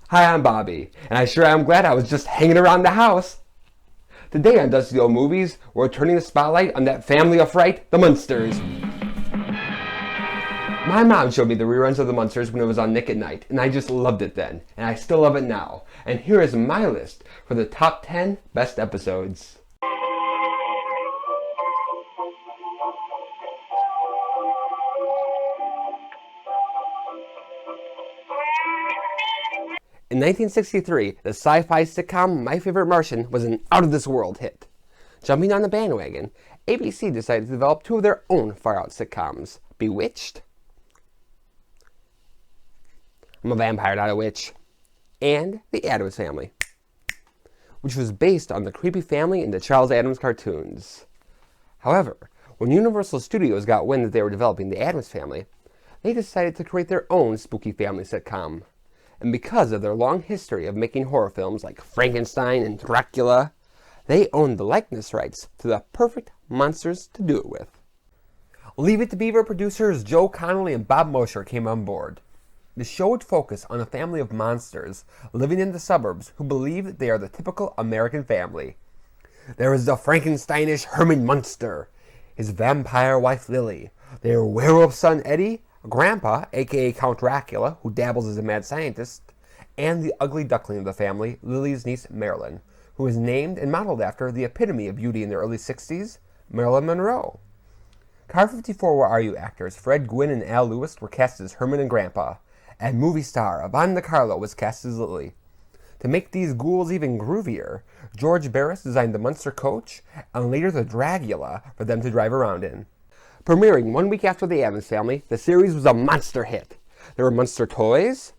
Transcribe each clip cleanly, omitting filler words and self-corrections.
Hi, I'm Bobby, and I sure am glad I was just hanging around the house. Today on Dusty Old Movies, we're turning the spotlight on that family of fright, the Munsters. My mom showed me the reruns of the Munsters when it was on Nick at Night, and I just loved it then, and I still love it now. And here is my list for the top 10 best episodes. In 1963, the sci-fi sitcom My Favorite Martian was an out-of-this-world hit. Jumping on the bandwagon, ABC decided to develop two of their own far-out sitcoms, Bewitched, I'm a vampire, not a witch, and The Addams Family, which was based on the creepy family in the Charles Addams cartoons. However, when Universal Studios got wind that they were developing The Addams Family, they decided to create their own spooky family sitcom. And because of their long history of making horror films like Frankenstein and Dracula, they owned the likeness rights to the perfect monsters to do it with. Leave It to Beaver producers Joe Connolly and Bob Mosher came on board. The show would focus on a family of monsters living in the suburbs who believe that they are the typical American family. There is the Frankensteinish Herman Munster, his vampire wife Lily, their werewolf son Eddie, Grandpa, aka Count Dracula, who dabbles as a mad scientist, and the ugly duckling of the family, Lily's niece Marilyn, who is named and modeled after the epitome of beauty in the early 60s, Marilyn Monroe. Car 54 Where Are You actors Fred Gwynne and Al Lewis were cast as Herman and Grandpa, and movie star Yvonne DiCarlo was cast as Lily. To make these ghouls even groovier, George Barris designed the Munster coach and later the Dragula for them to drive around in. Premiering 1 week after The Addams Family, the series was a monster hit. There were Munster toys,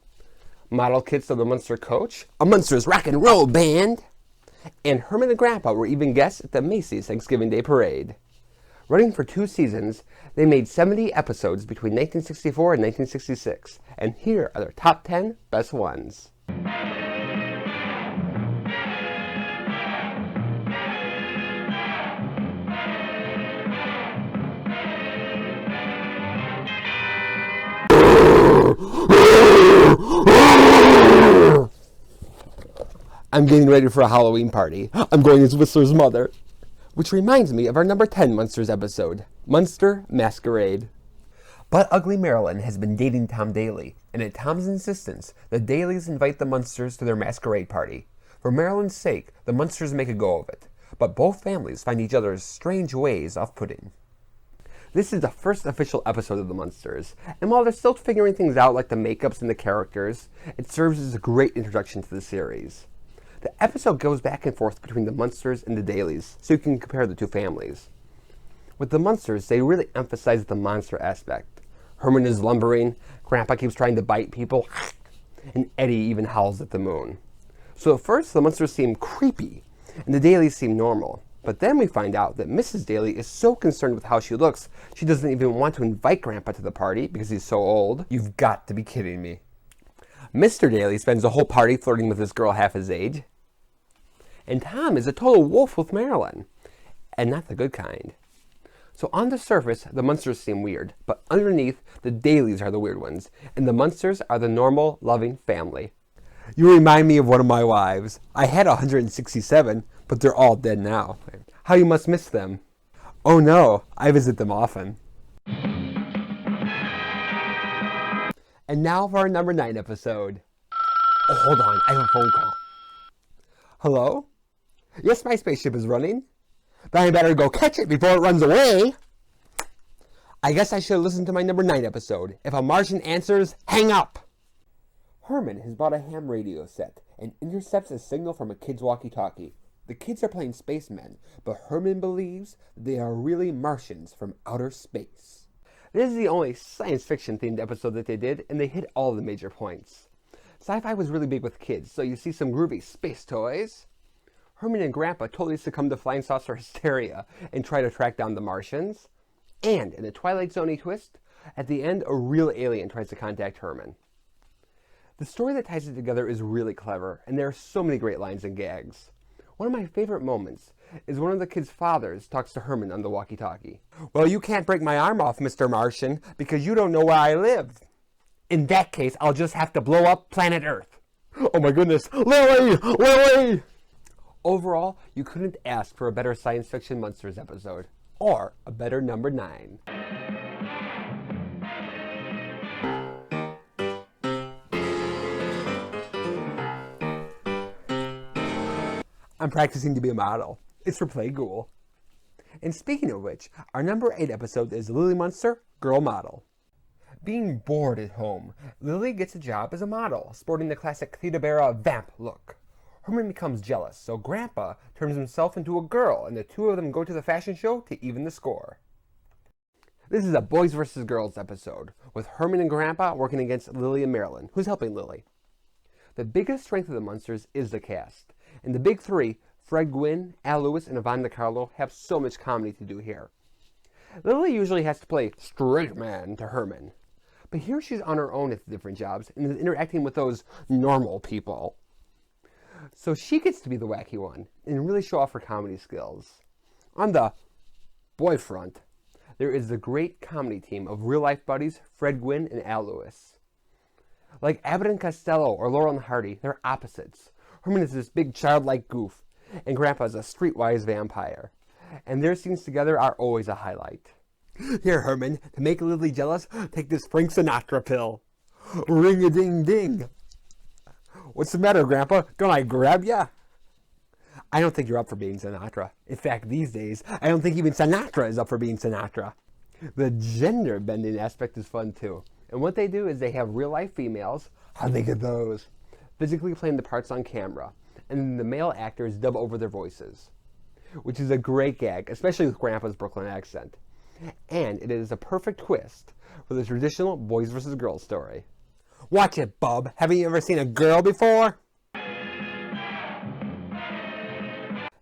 model kits of the Munster coach, a Munsters rock and roll band, and Herman and Grandpa were even guests at the Macy's Thanksgiving Day Parade. Running for 2 seasons, they made 70 episodes between 1964 and 1966, and here are their top 10 best ones. I'm getting ready for a Halloween party. I'm going as Whistler's mother. Which reminds me of our number 10 Munsters episode, Munster Masquerade. But Ugly Marilyn has been dating Tom Daly, and at Tom's insistence, the Dalys invite the Munsters to their masquerade party. For Marilyn's sake, the Munsters make a go of it, but both families find each other's strange ways off-putting. This is the first official episode of the Munsters, and while they're still figuring things out like the makeups and the characters, it serves as a great introduction to the series. The episode goes back and forth between the Munsters and the Dalys, so you can compare the two families. With the Munsters, they really emphasize the monster aspect. Herman is lumbering, Grandpa keeps trying to bite people, and Eddie even howls at the moon. So at first, the Munsters seem creepy, and the Dalys seem normal. But then we find out that Mrs. Daly is so concerned with how she looks, she doesn't even want to invite Grandpa to the party because he's so old. You've got to be kidding me. Mr. Daly spends the whole party flirting with this girl half his age. And Tom is a total wolf with Marilyn, and not the good kind. So on the surface, the Munsters seem weird, but underneath, the Dalys are the weird ones, and the Munsters are the normal, loving family. You remind me of one of my wives. I had 167, but they're all dead now. How you must miss them. Oh no, I visit them often. And now for our number 9 episode. Oh, hold on, I have a phone call. Hello? Yes, my spaceship is running, but I better go catch it before it runs away. I guess I should listen to my number 9 episode. If a Martian answers, hang up. Herman has bought a ham radio set and intercepts a signal from a kid's walkie-talkie. The kids are playing spacemen, but Herman believes they are really Martians from outer space. This is the only science fiction themed episode that they did, and they hit all the major points. Sci-fi was really big with kids, so you see some groovy space toys. Herman and Grandpa totally succumb to flying saucer hysteria and try to track down the Martians. And in a Twilight Zone-y twist, at the end, a real alien tries to contact Herman. The story that ties it together is really clever, and there are so many great lines and gags. One of my favorite moments is one of the kids' fathers talks to Herman on the walkie-talkie. Well, you can't break my arm off, Mr. Martian, because you don't know where I live. In that case, I'll just have to blow up planet Earth. Oh my goodness, Lily! Lily! Overall, you couldn't ask for a better science fiction Munsters episode, or a better number 9. I'm practicing to be a model. It's for Playghoul. And speaking of which, our number 8 episode is Lily Munster, Girl Model. Being bored at home, Lily gets a job as a model, sporting the classic Theta Bara vamp look. Herman becomes jealous, so Grandpa turns himself into a girl, and the two of them go to the fashion show to even the score. This is a boys versus girls episode, with Herman and Grandpa working against Lily and Marilyn, who's helping Lily. The biggest strength of the Munsters is the cast, and the big three, Fred Gwynn, Al Lewis, and Yvonne DiCarlo, have so much comedy to do here. Lily usually has to play straight man to Herman, but here she's on her own at the different jobs and is interacting with those normal people. So she gets to be the wacky one and really show off her comedy skills. On the boy front, there is the great comedy team of real-life buddies Fred Gwynn and Al Lewis. Like Abbott and Costello or Laurel and Hardy, they're opposites. Herman is this big childlike goof, and Grandpa is a streetwise vampire. And their scenes together are always a highlight. Here, Herman, to make Lily jealous, take this Frank Sinatra pill. Ring-a-ding-ding. What's the matter, Grandpa? Don't I grab ya? I don't think you're up for being Sinatra. In fact, these days, I don't think even Sinatra is up for being Sinatra. The gender-bending aspect is fun, too. And what they do is they have real-life females, how'd they get those, physically playing the parts on camera, and then the male actors dub over their voices, which is a great gag, especially with Grandpa's Brooklyn accent. And it is a perfect twist for the traditional boys versus girls story. Watch it, bub. Haven't you ever seen a girl before?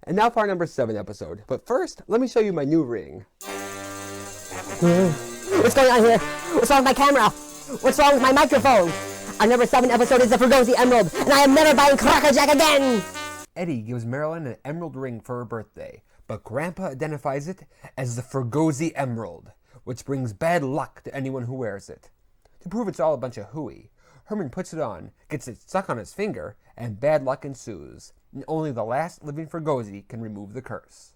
And now for our number 7 episode. But first, let me show you my new ring. What's going on here? What's wrong with my camera? What's wrong with my microphone? Our number 7 episode is the Fugosi Emerald, and I am never buying Crackerjack again! Eddie gives Marilyn an emerald ring for her birthday, but Grandpa identifies it as the Fugosi Emerald, which brings bad luck to anyone who wears it. To prove it's all a bunch of hooey, Herman puts it on, gets it stuck on his finger, and bad luck ensues, and only the last living Fugosi can remove the curse.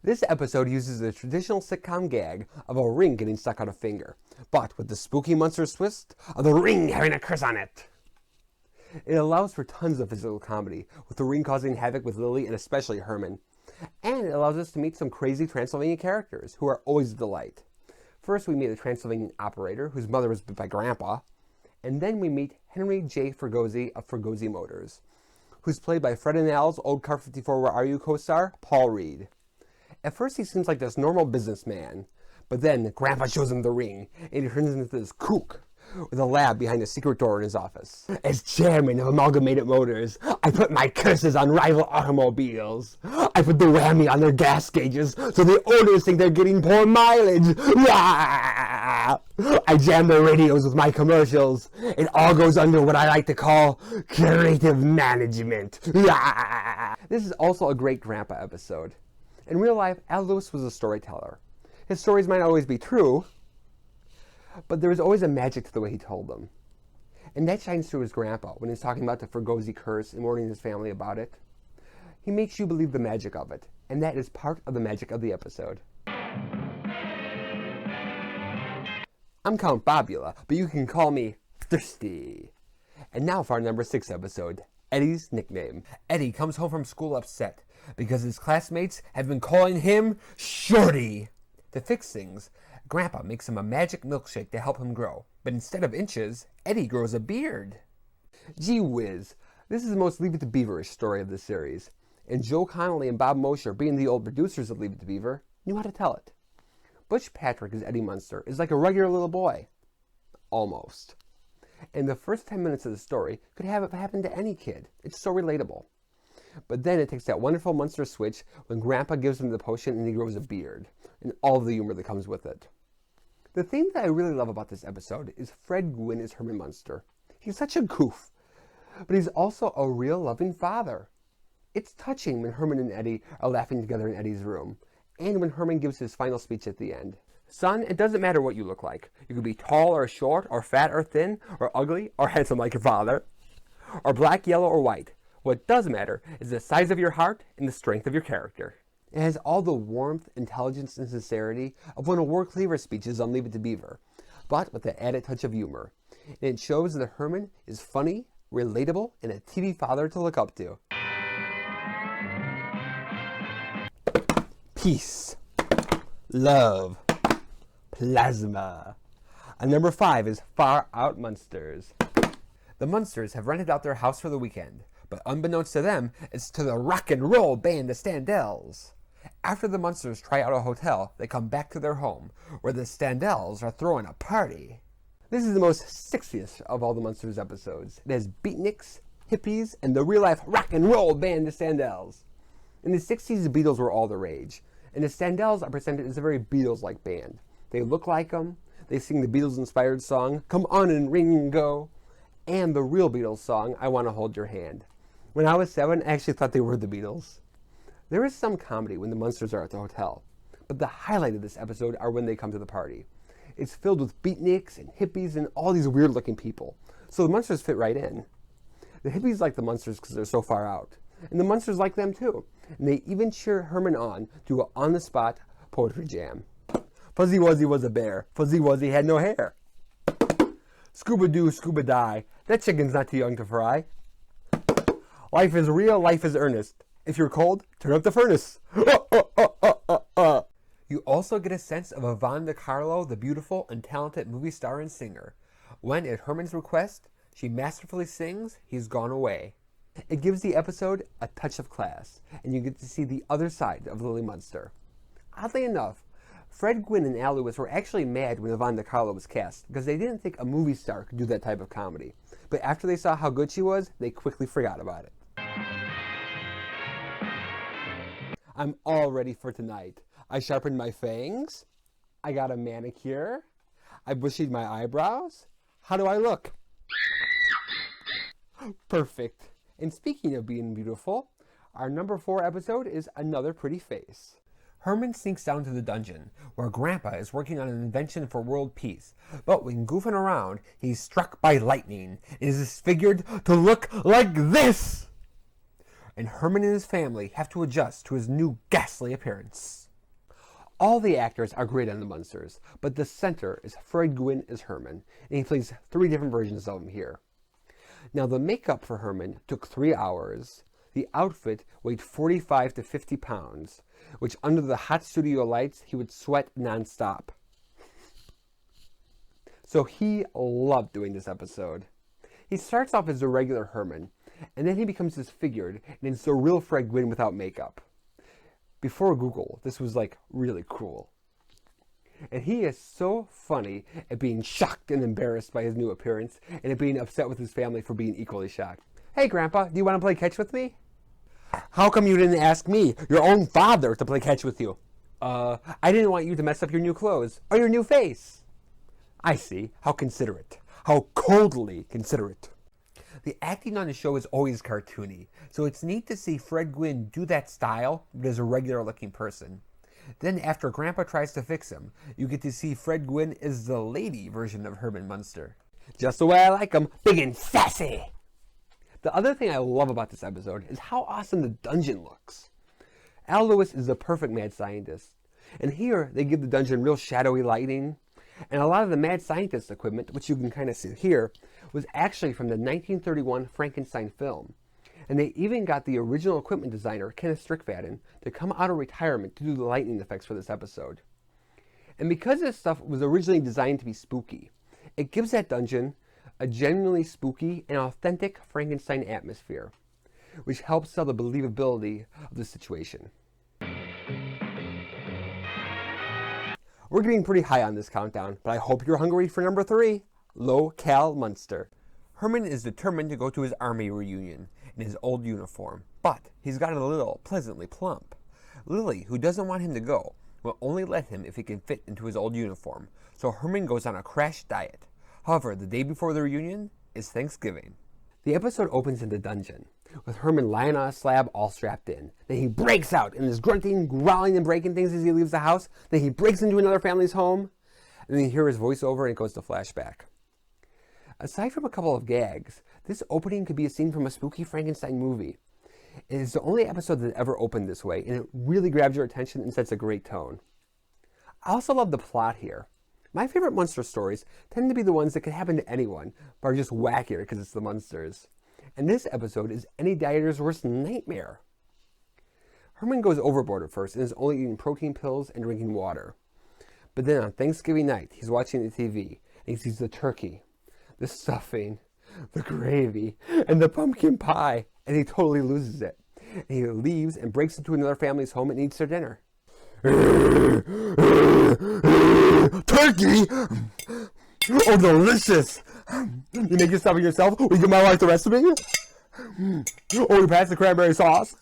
This episode uses the traditional sitcom gag of a ring getting stuck on a finger, but with the spooky Munsters twist of the ring having a curse on it. It allows for tons of physical comedy, with the ring causing havoc with Lily and especially Herman. And it allows us to meet some crazy Transylvanian characters, who are always a delight. First we meet a Transylvanian operator, whose mother was bit by Grandpa, and then we meet Henry J. Fugosi of Fugosi Motors, who's played by Fred and Al's old Car 54 Where Are You co-star, Paul Reed. At first he seems like this normal businessman, but then Grandpa shows him the ring, and he turns into this kook with a lab behind a secret door in his office. As chairman of Amalgamated Motors, I put my curses on rival automobiles. I put the whammy on their gas gauges so the owners think they're getting poor mileage. I jam their radios with my commercials. It all goes under what I like to call creative management. This is also a great Grandpa episode. In real life, Al Lewis was a storyteller. His stories might not always be true, but there was always a magic to the way he told them. And that shines through his Grandpa when he's talking about the Fugosi curse and warning his family about it. He makes you believe the magic of it, and that is part of the magic of the episode. I'm Count Bobula, but you can call me Thirsty. And now for our number 6 episode, Eddie's nickname. Eddie comes home from school upset because his classmates have been calling him Shorty. To fix things, Grandpa makes him a magic milkshake to help him grow, but instead of inches, Eddie grows a beard. Gee whiz, this is the most Leave It to Beaver-ish story of the series, and Joe Connolly and Bob Mosher, being the old producers of Leave It to Beaver, knew how to tell it. Butch Patrick as Eddie Munster is like a regular little boy. Almost. And the first 10 minutes of the story could have it happen to any kid. It's so relatable. But then it takes that wonderful Munster switch when Grandpa gives him the potion and he grows a beard, and all of the humor that comes with it. The thing that I really love about this episode is Fred Gwynn as Herman Munster. He's such a goof, but he's also a real loving father. It's touching when Herman and Eddie are laughing together in Eddie's room, and when Herman gives his final speech at the end. Son, it doesn't matter what you look like. You could be tall or short, or fat or thin, or ugly, or handsome like your father. or black, yellow, or white. What does matter is the size of your heart and the strength of your character. It has all the warmth, intelligence, and sincerity of one of War Cleaver's speeches on Leave It to Beaver, but with the added touch of humor. And it shows that Herman is funny, relatable, and a TV father to look up to. Peace, love, plasma. And number 5 is Far Out Munsters. The Munsters have rented out their house for the weekend, but unbeknownst to them, it's to the rock and roll band the Sandals. After the Munsters try out a hotel, they come back to their home, where the Sandals are throwing a party. This is the most sexiest of all the Munsters episodes. It has beatniks, hippies, and the real-life rock and roll band the Sandals. In the 60s, the Beatles were all the rage, and the Sandals are presented as a very Beatles-like band. They look like them, they sing the Beatles-inspired song, Come On and Ringo, and the real Beatles song, I Want to Hold Your Hand. When I was 7, I actually thought they were the Beatles. There is some comedy when the Munsters are at the hotel, but the highlight of this episode are when they come to the party. It's filled with beatniks and hippies and all these weird-looking people, so the Munsters fit right in. The hippies like the Munsters because they're so far out, and the Munsters like them too, and they even cheer Herman on to an on-the-spot poetry jam. Fuzzy Wuzzy was a bear, Fuzzy Wuzzy had no hair. Scuba-doo, scuba-die, that chicken's not too young to fry. Life is real, life is earnest. If you're cold, turn up the furnace. You also get a sense of Yvonne DiCarlo, the beautiful and talented movie star and singer. When, at Herman's request, she masterfully sings He's Gone Away. It gives the episode a touch of class, and you get to see the other side of Lily Munster. Oddly enough, Fred Gwynne and Al Lewis were actually mad when Yvonne DiCarlo was cast because they didn't think a movie star could do that type of comedy. But after they saw how good she was, they quickly forgot about it. I'm all ready for tonight. I sharpened my fangs. I got a manicure. I bushied my eyebrows. How do I look? Perfect. And speaking of being beautiful, our number 4 episode is Another Pretty Face. Herman sneaks down to the dungeon, where Grandpa is working on an invention for world peace. But when goofing around, he's struck by lightning and is disfigured to look like this! And Herman and his family have to adjust to his new ghastly appearance. All the actors are great on the Munsters, but the center is Fred Gwynne as Herman, and he plays 3 different versions of him here. Now, the makeup for Herman took 3 hours. The outfit weighed 45 to 50 pounds, which under the hot studio lights, he would sweat nonstop. So he loved doing this episode. He starts off as a regular Herman, and then he becomes disfigured, and it's the real Fred Gwynne without makeup. Before Google, this was like really cool. And he is so funny at being shocked and embarrassed by his new appearance, and at being upset with his family for being equally shocked. Hey Grandpa, do you want to play catch with me? How come you didn't ask me, your own father, to play catch with you? I didn't want you to mess up your new clothes, or your new face. I see. How considerate. How coldly considerate. The acting on the show is always cartoony, so it's neat to see Fred Gwynne do that style, but as a regular-looking person. Then after Grandpa tries to fix him, you get to see Fred Gwynne as the lady version of Herman Munster. Just the way I like 'em, big and sassy! The other thing I love about this episode is how awesome the dungeon looks. Al Lewis is the perfect mad scientist, and here they give the dungeon real shadowy lighting, and a lot of the mad scientist equipment, which you can kind of see here, was actually from the 1931 Frankenstein film. And they even got the original equipment designer, Kenneth Strickfaden, to come out of retirement to do the lightning effects for this episode. And because this stuff was originally designed to be spooky, it gives that dungeon a genuinely spooky and authentic Frankenstein atmosphere, which helps sell the believability of the situation. We're getting pretty high on this countdown, but I hope you're hungry for number 3, Low-Cal Munster. Herman is determined to go to his army reunion in his old uniform, but he's got a little pleasantly plump. Lily, who doesn't want him to go, will only let him if he can fit into his old uniform, so Herman goes on a crash diet. However, the day before the reunion is Thanksgiving. The episode opens in the dungeon, with Herman lying on a slab all strapped in. Then he breaks out and is grunting, growling, and breaking things as he leaves the house. Then he breaks into another family's home, and then you hear his voiceover and it goes to flashback. Aside from a couple of gags, This opening could be a scene from a spooky Frankenstein movie. It is the only episode that ever opened this way, and it really grabs your attention and sets a great tone. I also love the plot here. My favorite Munster stories tend to be the ones that could happen to anyone, but are just wackier because it's the Munsters. And this episode is any dieter's worst nightmare. Herman goes overboard at first and is only eating protein pills and drinking water. But then on Thanksgiving night, he's watching the TV, and he sees the turkey, the stuffing, the gravy, and the pumpkin pie, and he totally loses it. And he leaves and breaks into another family's home and eats their dinner. Turkey! Oh, delicious! You make your stuffing yourself? Will you get my wife the recipe? Oh, you pass the cranberry sauce?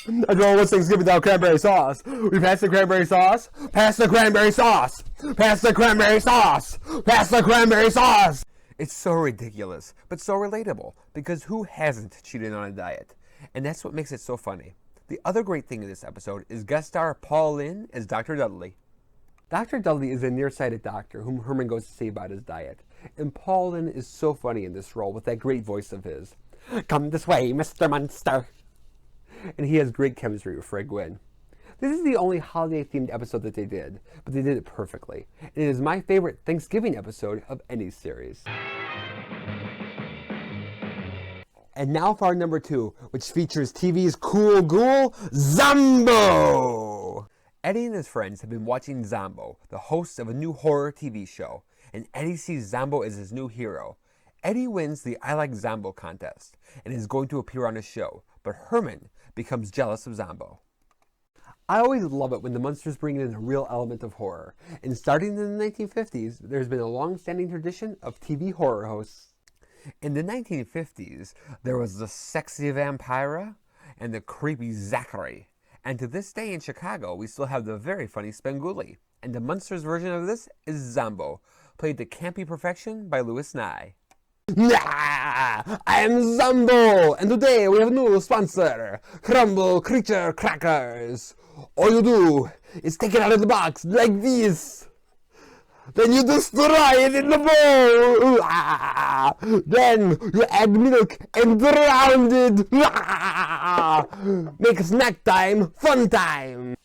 I don't know what's Thanksgiving without cranberry sauce. We pass the cranberry sauce? Pass the cranberry sauce! Pass the cranberry sauce! Pass the cranberry sauce! It's so ridiculous, but so relatable, because who hasn't cheated on a diet? And that's what makes it so funny. The other great thing in this episode is guest star Paul Lynde as Dr. Dudley. Dr. Dudley is a nearsighted doctor whom Herman goes to see about his diet. And Paul Lynde is so funny in this role with that great voice of his. Come this way, Mr. Munster. And he has great chemistry with Fred Gwynn. This is the only holiday-themed episode that they did, but they did it perfectly. And it is my favorite Thanksgiving episode of any series. And now for our number 2, which features TV's cool ghoul, Zombo! Eddie and his friends have been watching Zombo, the host of a new horror TV show, and Eddie sees Zombo as his new hero. Eddie wins the I Like Zombo contest and is going to appear on a show, but Herman becomes jealous of Zombo. I always love it when the Munsters bring in a real element of horror, and starting in the 1950s, there's been a long-standing tradition of TV horror hosts. In the 1950s, there was the sexy vampira and the creepy Zachary. And to this day in Chicago, we still have the very funny Spenguli. And the Munsters version of this is Zombo, played to campy perfection by Louis Nye. Nah, I am Zombo, and today we have a new sponsor, Crumble Creature Crackers. All you do is take it out of the box like this. Then you destroy it in the bowl. Then you add milk and drown it. Make snack time fun time.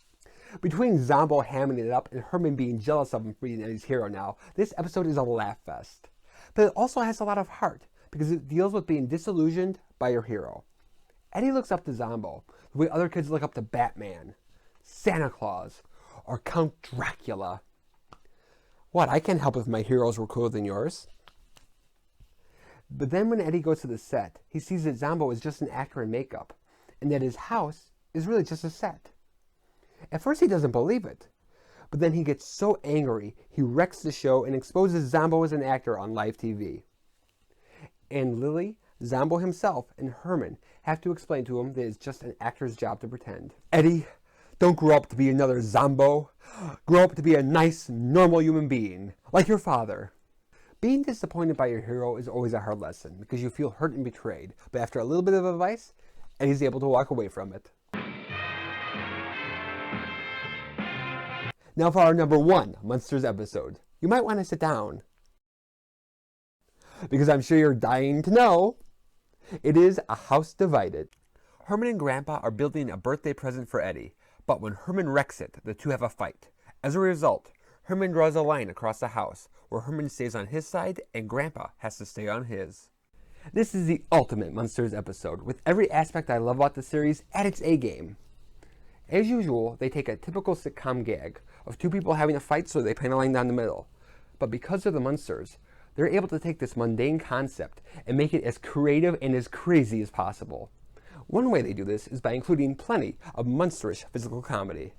Between Zombo hamming it up and Herman being jealous of him for being Eddie's hero now, this episode is a laugh fest. But it also has a lot of heart, because it deals with being disillusioned by your hero. Eddie looks up to Zombo, the way other kids look up to Batman, Santa Claus, or Count Dracula. What, I can't help if my heroes were cooler than yours. But then when Eddie goes to the set, he sees that Zombo is just an actor in makeup, and that his house is really just a set. At first he doesn't believe it, but then he gets so angry, he wrecks the show and exposes Zombo as an actor on live TV. And Lily, Zombo himself, and Herman have to explain to him that it's just an actor's job to pretend. Eddie, don't grow up to be another Zombo. Grow up to be a nice, normal human being, like your father. Being disappointed by your hero is always a hard lesson, because you feel hurt and betrayed, but after a little bit of advice, Eddie's able to walk away from it. Now for our number 1 Munsters episode. You might want to sit down, because I'm sure you're dying to know. It is A House Divided. Herman and Grandpa are building a birthday present for Eddie, but when Herman wrecks it, the two have a fight. As a result, Herman draws a line across the house, where Herman stays on his side and Grandpa has to stay on his. This is the ultimate Munsters episode, with every aspect I love about the series at its A-game. As usual, they take a typical sitcom gag of two people having a fight, so they paint a line down the middle. But because of the Munsters, they're able to take this mundane concept and make it as creative and as crazy as possible. One way they do this is by including plenty of Munsterish physical comedy.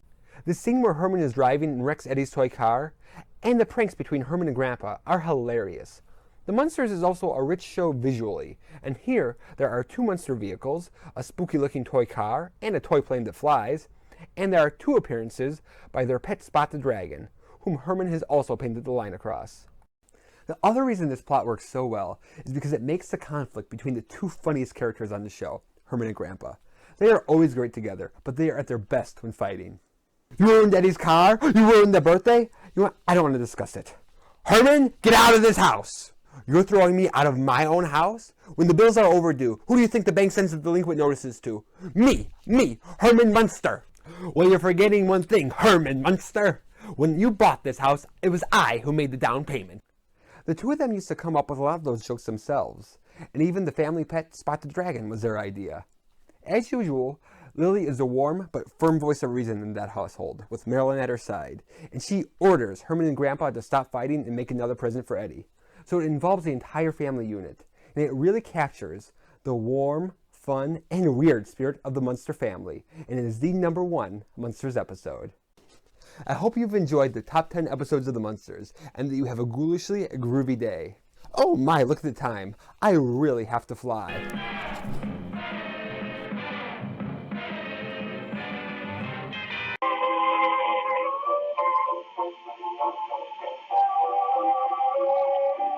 The scene where Herman is driving and wrecks Eddie's toy car, and the pranks between Herman and Grandpa are hilarious. The Munsters is also a rich show visually, and here there are 2 Munster vehicles, a spooky-looking toy car, and a toy plane that flies, and there are 2 appearances by their pet Spot the Dragon, whom Herman has also painted the line across. The other reason this plot works so well is because it makes the conflict between the 2 funniest characters on the show, Herman and Grandpa. They are always great together, but they are at their best when fighting. You ruined Eddie's car? You ruined the birthday? I don't want to discuss it. Herman, get out of this house! You're throwing me out of my own house? When the bills are overdue, who do you think the bank sends the delinquent notices to? Me, Herman Munster. Well, you're forgetting one thing, Herman Munster. When you bought this house, it was I who made the down payment. The two of them used to come up with a lot of those jokes themselves, and even the family pet Spot the Dragon was their idea. As usual, Lily is a warm but firm voice of reason in that household, with Marilyn at her side, and she orders Herman and Grandpa to stop fighting and make another present for Eddie. So it involves the entire family unit, and it really captures the warm, fun, and weird spirit of the Munster family, and it is the #1 Munsters episode. I hope you've enjoyed the top 10 episodes of the Munsters, and that you have a ghoulishly groovy day. Oh my, look at the time. I really have to fly.